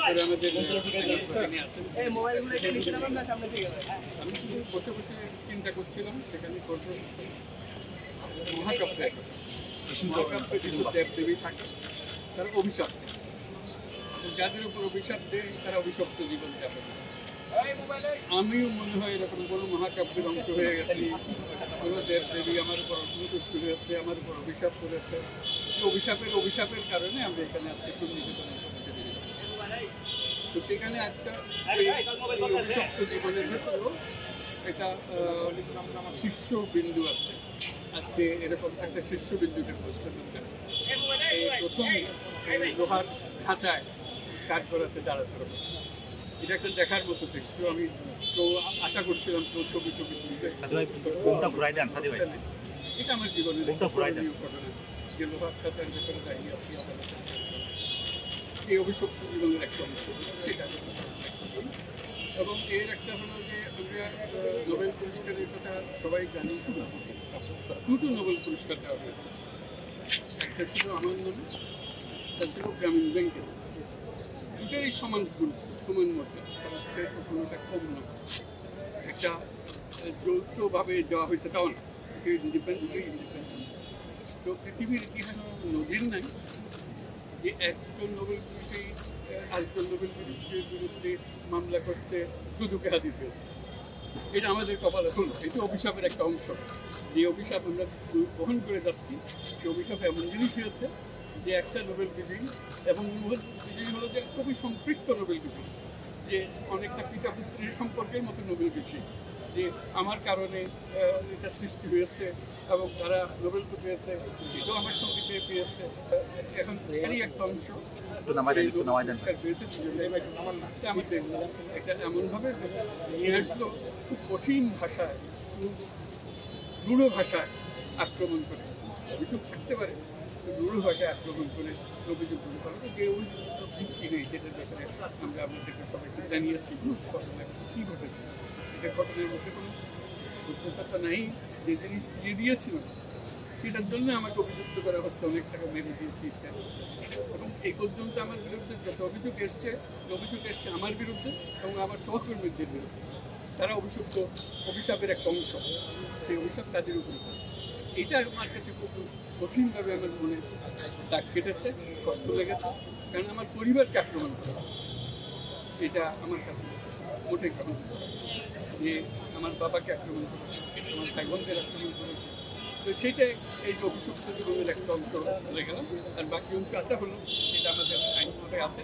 আমি শুধু বসে বসে চিন্তা করছিলাম সেখানে মহাকাব্যে কিছু দেবদেবী থাকে, তারা অভিশাপ দেয়, যাদের উপর অভিশাপ দেয় তারা অভিশপ্ত জীবন যাপন। আমিও মনে হয় এরকম কোনো মহাকাব্যের অংশ হয়ে গেছি, কোনো দেবদেবী আমার উপর অসন্তুষ্ট হয়েছে, আমার উপর অভিশাপ করেছে। অভিশাপের কারণে আমরা এখানে আজকে তো সেখানে একটা অভিশপ্ত জীবনের ভেতরেও একটা শীর্ষবিন্দু আছে। আজকে এরকম একটা শীর্ষবিন্দুতে পৌঁছতে দরকার। এই প্রথম লোহার খাঁচায় কাজ করাতে দাঁড়াতে হবে, এটা একটা দেখার মতো দৃশ্য। আমি তো আশা করছিলাম তো ছবি তুলতে। এটা আমার জীবনের ঘটনা, যে লোহার খাঁচার ভেতরে দাঁড়িয়ে আছি এই অভিশপ্ত জীবনের একটা অংশ সেটা। এবং এর একটা হলো যে আমরা নোবেল পুরস্কারের কথা সবাই জানি, দুটো নোবেল পুরস্কার দেওয়া হয়েছে। একটা ছিল আমার নামে, একটা ছিল গ্রামীণ ব্যাংকের। দুটোই সমান মর্যাদা, কোনোটা কম না। একটা যৌথভাবে দেওয়া হয়েছে তাও না, ইন্ডিপেন্ডেন্ট। তো পৃথিবীর ইতিহাসে নজির নাই যে একজন নোবেল বিজয়ী আরেকজন নোবেল বিরুদ্ধে মামলা করতে দুদকে হাজির হয়েছে। এটা আমাদের কপালে হলো, এটা অভিশাপের একটা অংশ। যে অভিশাপ আমরা গ্রহণ করে যাচ্ছি, সেই অভিশাপ এমন জিনিস হয়েছে যে একটা নোবেল বিজয়ী, এবং নোবেল বিজয়ী হলো যে খুবই সম্পৃক্ত নোবেল বিজয়ী, যে অনেকটা পিতা পুত্রের সম্পর্কের মতো নোবেল বিজয়ী, যে আমার কারণে এটা সৃষ্টি হয়েছে এবং তারা নোবেল পেয়েছে, সেটাও আমার সঙ্গে পেয়েছে। এখন এরই একটা অংশ পেয়েছে। এটা এমনভাবে নিয়ে আসলো খুব কঠিন ভাষায়, দৃঢ় ভাষায় আক্রমণ করে। অভিযোগ থাকতে পারে, দৃঢ় ভাষায় আক্রমণ করে অভিযোগ গুলো করে যে অভিযোগ ভিত্তি নেই, যেটার ব্যাপারে আমরা আপনাদেরকে সবাইকে জানিয়েছি ঘটনা কী ঘটেছে। এটা ঘটনার মধ্যে কোনো সত্যতা তো নাই, যে জিনিস দিয়ে দিয়েছিল সেটার জন্য আমাকে অভিযুক্ত করা হচ্ছে, অনেক টাকা মেরে দিয়েছি ইত্যাদি। এবং এই পর্যন্ত আমার বিরুদ্ধে যত অভিযোগ এসছে আমার বিরুদ্ধে এবং আমার সহকর্মীদের বিরুদ্ধে। তারা অভিশাপের একটা অংশ, সেই অভিশাপ তাদের উপরে। এটা আমার কাছে খুব কঠিনভাবে আমার মনে দাগ কেটেছে, কষ্ট লেগেছে, কারণ আমার পরিবারকে আক্রমণ করেছে। এটা আমার কাছে মোটেই গ্রহণ যে আমার বাবাকে আক্রমণ করেছে, আমার ভাই বোনদের আক্রমণ করেছে। তো সেটাই এই যে অভিশপ্ত জীবনের একটা অংশ বলে গেলাম। আর বাকি অংশটা হলো যেটা আমাদের আইনভাবে আছে,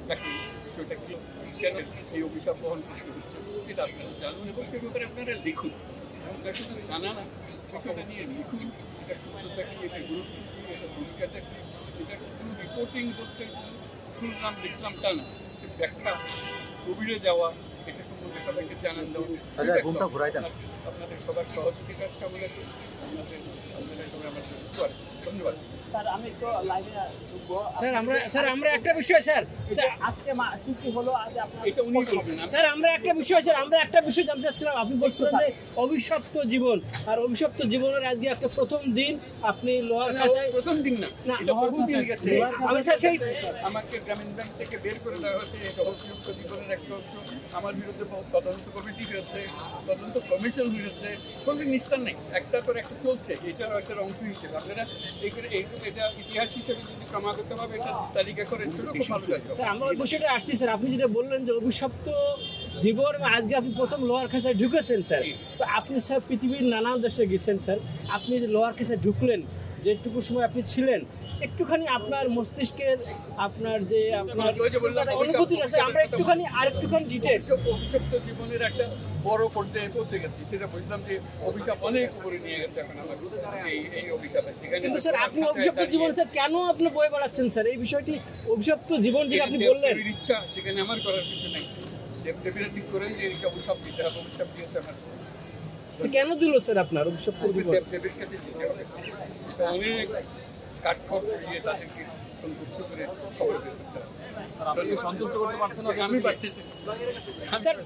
বাকি বিষয়টা কি কেন এই অভিশাপ বহন করতে হচ্ছে সেটা আপনারা জানুন, এবং সে ব্যাপারে আপনারা লিখুন। আপনারা শুধু জানা না, বিষয়টা নিয়ে লিখুন। এটা সত্যতা কি, এটা গুরুত্ব কী, এটা ভূমিকাটা কী, এটা শুধু রিপোর্টিং করতে শুনলাম লিখলাম তা না, ব্যাখ্যা গভীরে যাওয়া, এটা সম্বন্ধে সবাইকে জানান দেওয়া। আপনাদের সবার সহযোগিতা কামনা করি। ধন্যবাদ। স্যার আমি একটু লাইভে ঢুকবো। স্যার আমরা একটা বিষয় স্যার আজকে কি হলো আজ এটা উনি বলবেন। স্যার আমরা একটা বিষয় জানতে চাচ্ছিলাম। আপনি বলছিলেন যে অভিশপ্ত জীবন, আর অভিশপ্ত জীবনের আজকে একটা প্রথম দিন আপনি লোহার খাঁচায়। প্রথম দিন না, এটা বহুদিন গেছে। আমি স্যার সেই আমাকে গ্রামীণ ব্যাংক থেকে বের করে দেওয়া হয়েছে, এটা অভিশপ্ত জীবনের একটা অংশ। আমার বিরুদ্ধে তদন্ত কমিটি হয়েছে, তদন্ত কমিশন হয়েছে, কোনো নিস্তার নেই, একটার পর একটা চলছে। এটার একটা অংশ হিসেবে আপনারা এটা ইতিহাস হিসেবে যদি ক্রমাগতভাবে এটা তালিকা করেন খুব ভালো লাগবে। স্যার আমরা ওই বিষয়টা আসছি স্যার। আপনি যেটা বললেন যে অভিশপ্ত জীবন, আজকে আপনি প্রথম লোহার খাঁচায় ঢুকেছেন স্যার। তো আপনি স্যার পৃথিবীর নানান দেশে গেছেন স্যার, আপনি যে লোহার খাঁচায় ঢুকলেন, যেটুকু সময় আপনি ছিলেন, একটুখানি আপনার মস্তিষ্কের আপনার যে আপনার অনুভূতি আছে, আমরা একটুখানি ডিটেইল। অভিশপ্ত জীবনের একটা বড় পর্যায়ে পৌঁছে গেছি, সেটা বুঝলাম যে অভিশাপ অনেক উপরে নিয়ে গেছে এখন আমার এই অভিশাপের। কিন্তু স্যার আপনি অভিশপ্ত জীবন স্যার কেন আপনি বয়ে বেড়াচ্ছেন স্যার? এই বিষয়টি অভিশপ্ত জীবন যেটা আপনি বললেন, ইচ্ছা, সেখানে আমার করার কিছু নেই। দেবদেবীরা ঠিক করেন যে এইটা অভিশাপ দিতে হবে, অভিশাপ দিয়েছে আমার। কেন দিল স্যার আপনার অভিশপ্ত জীবন? দেবদেবীর কাছে দিতে হবে, অনেক কাঠখড় করিয়ে তাদেরকে সন্তুষ্ট করে খবর বের করতে হবে। সন্তুষ্ট করতে পারছেন না? আমি পারছি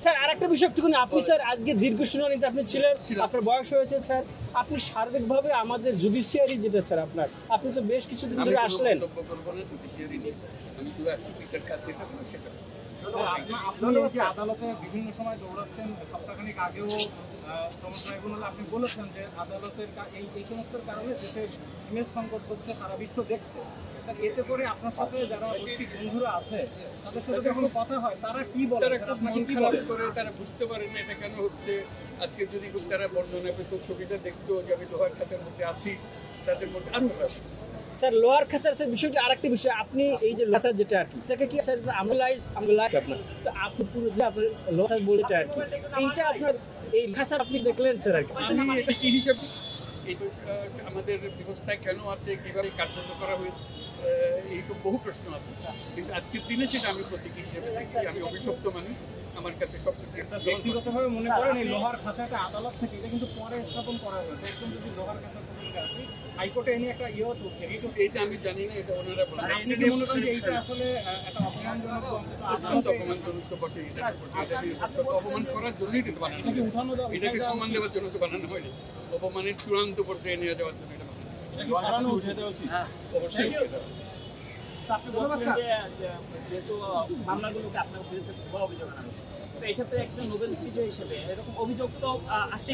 স্যার আরেকটা বিষয় একটুখানি, আপনি স্যার আজকে দীর্ঘ শুনানিতে আপনি ছিলেন, আপনার বয়স হয়েছে স্যার, আপনি সার্বিকভাবে আমাদের জুডিশিয়ারি যেটা স্যার আপনি তো বেশ কিছুদিন ধরে আসলেন, আমি শুধু আজকে বিচার কাজ যেটা হলো সেটা করবো। আপনি এই যে আদালতে বিভিন্ন সময় দৌড়াচ্ছেন, সপ্তাহখানেক আগেও প্রমোদ ট্রাইব্যুনালে আপনি বলেছেন যে আদালতের এই সমস্ত কারণে দেশে ইমেজ সংকট হচ্ছে, সারা বিশ্ব দেখছে। তা এতে করে আপনার সাথে যারা বলছি বন্ধুরা আছে তাদের সাথে যখন কথা হয় তারা কি বলে, তারা খুব আপনাকে মন কি খারাপ বলে? করে, তারা বুঝতে পারে না এটা কেন হচ্ছে। আজকে যদি তারা বর্ণনা পেত, ছবিটা দেখতো যে আমি লোহার খাঁচার মধ্যে আছি, তাদের মধ্যে আরো খারাপ। স্যার লোহার খাঁচার স্যার বিষয়টা আরেকটি বিষয়, আপনি এই যে খাঁচার যেটা আর কি এটাকে কি স্যার আমরা লাইক আপনার, তো আপনি পুরো যে আপনার লোহার বলতে আর কি এইটা আপনার এই খাঁচা আপনি দেখলেন স্যার আর কি। আমি এটা কি হিসাবে এই তো আমাদের ব্যবস্থায় কেন আছে, কিভাবে কার্যকর করা হয়েছে, এইসব বহু প্রশ্ন আছে, কিন্তু আজকের দিনে সেটা আমি প্রতীকী হিসেবে দেখছি। আমি অভিশপ্ত মানুষ, আমার কাছে সব কিছু ব্যক্তিগতভাবে মনে করেন এই লোহার খাঁচাটা আদালত থেকে এটা কিন্তু পরে স্থাপন করা হয়েছে, একদম যদি লোহার খাঁচা থেকে আসি হাইকোর্টে এনে একটা ইয়ে তুলছে, এটা আমি জানি না, এটা ওনারা বলেন। আপনি কি মনে করেন যে এইটা আসলে একটা অপমানজনক? অত্যন্ত অপমানজনক তো বটেই। এটা অপমান করার জন্যই কিন্তু বানানো হয়েছে। উঠানো দেওয়া এটাকে সম্মান দেওয়ার জন্য তো বানানো হয়নি, অপমানের চূড়ান্ত পর্যায়ে নিয়ে যাওয়ার জন্য এটা বানানো হয়েছে। অবশ্যই উঠে দেওয়া উচিত। তো আপনি বলছিলেন যে যেহেতু মামলাগুলোকে আপনার বিরুদ্ধে ভুয়া অভিযোগ আনা হচ্ছে, তো এই ক্ষেত্রে একটা নোবেল বিজয় হিসেবে এরকম অভিযোগ তো আসতে